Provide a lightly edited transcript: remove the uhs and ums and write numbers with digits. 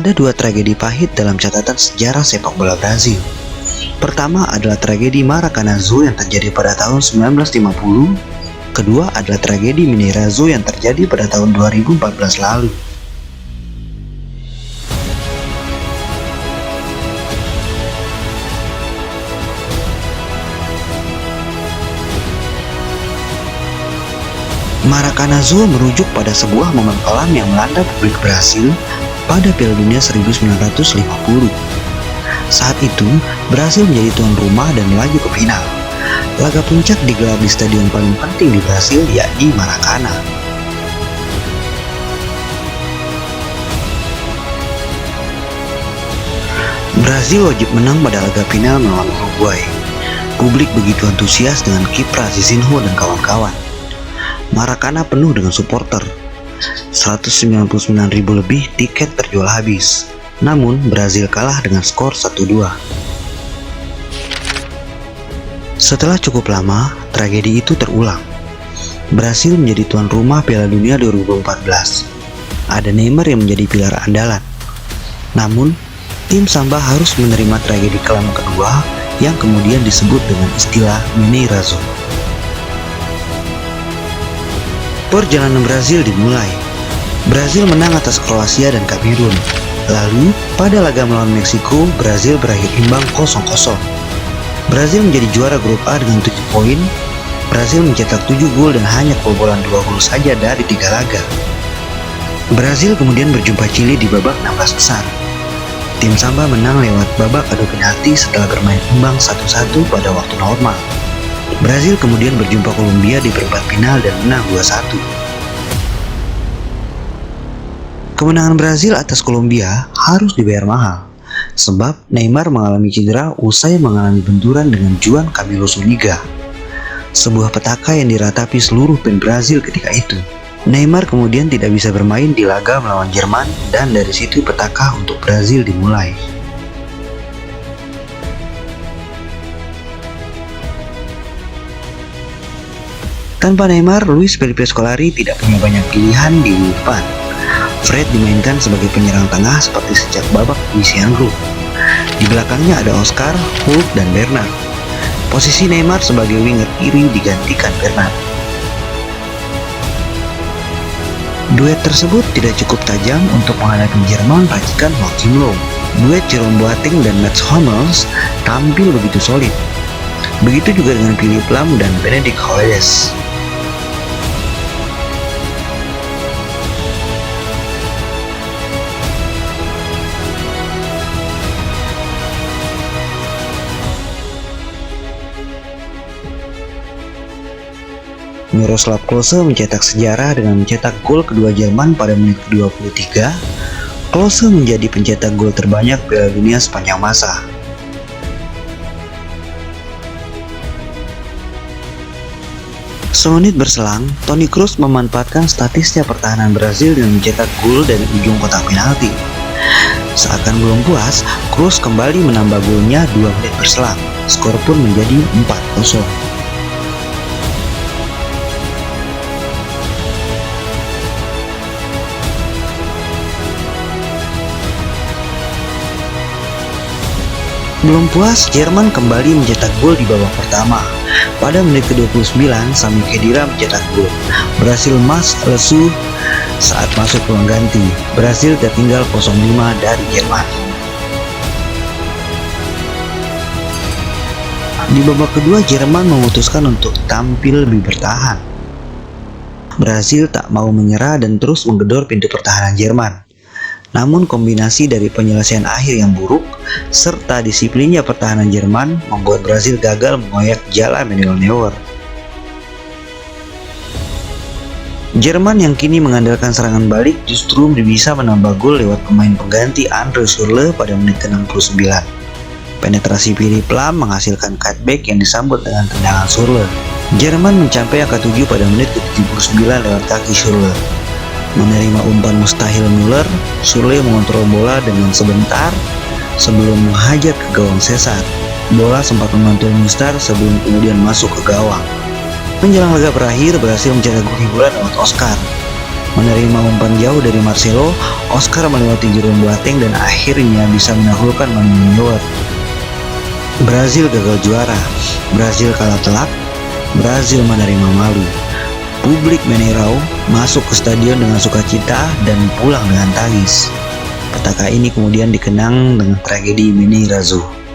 Ada dua tragedi pahit dalam catatan sejarah sepak bola Brazil. Pertama adalah tragedi Maracanã yang terjadi pada tahun 1950. Kedua adalah tragedi Mineirazo yang terjadi pada tahun 2014 lalu. Maracanã merujuk pada sebuah momen kelam yang melanda publik Brasil pada Piala Dunia 1950. Saat itu, Brasil menjadi tuan rumah dan melaju ke final. Laga puncak digelar di stadion paling penting di Brasil, yakni Maracanã. Brasil wajib menang pada laga final melawan Uruguay. Publik begitu antusias dengan kiprah Zizinho dan kawan-kawan. Maracanã penuh dengan supporter. 199.000 lebih tiket terjual habis. Namun, Brasil kalah dengan skor 1-2. Setelah cukup lama, tragedi itu terulang. Brasil menjadi tuan rumah Piala Dunia 2014. Ada Neymar yang menjadi pilar andalan. Namun, tim Samba harus menerima tragedi kelam kedua yang kemudian disebut dengan istilah Mineirazo. Perjalanan Brasil dimulai. Brazil menang atas Kroasia dan Kamerun. Lalu, pada laga melawan Meksiko, Brazil berakhir imbang 0-0. Brazil menjadi juara grup A dengan 7 poin. Brazil mencetak 7 gol dan hanya kebobolan 2 gol saja dari 3 laga. Brazil kemudian berjumpa Chili di babak 16 besar. Tim Samba menang lewat babak adu penalti setelah bermain imbang 1-1 pada waktu normal. Brazil kemudian berjumpa Kolombia di perempat final dan menang 2-1. Kemenangan Brazil atas Kolombia harus dibayar mahal, sebab Neymar mengalami cedera usai mengalami benturan dengan Juan Camilo Zuniga, sebuah petaka yang diratapi seluruh fans Brazil ketika itu. Neymar kemudian tidak bisa bermain di laga melawan Jerman dan dari situ petaka untuk Brazil dimulai. Tanpa Neymar, Luis Felipe Scolari tidak punya banyak pilihan di depan. Fred dimainkan sebagai penyerang tengah seperti sejak babak penyisihan grup. Di belakangnya ada Oscar, Hulk, dan Bernard. Posisi Neymar sebagai winger kiri digantikan Bernard. Duet tersebut tidak cukup tajam untuk menghadapi Jerman racikan Joachim Löw. Duet Jerome Boateng dan Mats Hummels tampil begitu solid. Begitu juga dengan Philipp Lahm dan Benedikt Höwedes. Miroslav Klose mencetak sejarah dengan mencetak gol kedua Jerman pada menit ke-23. Klose menjadi pencetak gol terbanyak Piala Dunia sepanjang masa. Semenit berselang, Toni Kroos memanfaatkan statistik pertahanan Brazil dengan mencetak gol dari ujung kotak penalti. Seakan belum puas, Kroos kembali menambah golnya 2 menit berselang. Skor pun menjadi 4-0. Belum puas, Jerman kembali mencetak gol di babak pertama. Pada menit ke-29, Sami Khedira mencetak gol. Brasil mas lesu saat masuk ruang ganti. Brasil tertinggal 0-5 dari Jerman. Di babak kedua, Jerman memutuskan untuk tampil lebih bertahan. Brasil tak mau menyerah dan terus menggedor pintu pertahanan Jerman. Namun kombinasi dari penyelesaian akhir yang buruk serta disiplinnya pertahanan Jerman membuat Brasil gagal mengoyak jala Manuel Neuer. Jerman yang kini mengandalkan serangan balik justru bisa menambah gol lewat pemain pengganti Andre Schürrle pada menit ke-69. Penetrasi Philipp Lahm menghasilkan cutback yang disambut dengan tendangan Schürrle. Jerman mencapai angka 7 pada menit ke-79 lewat kaki Schürrle. Menerima umpan mustahil Müller, Schürrle mengontrol bola dengan sebentar sebelum menghajar ke gawang Cesar. Bola sempat memantul Mustar sebelum kemudian masuk ke gawang. Menjelang laga berakhir, berhasil mencetak gol hiburan lewat Oscar. Menerima umpan jauh dari Marcelo, Oscar melewati Jerome Boateng dan akhirnya bisa menaklukkan Manu Neuer. Brazil gagal juara, Brazil kalah telak, Brazil menerima malu. Publik Mineirão masuk ke stadion dengan sukacita dan pulang dengan tangis. Petaka ini kemudian dikenang dengan tragedi Mineirazo.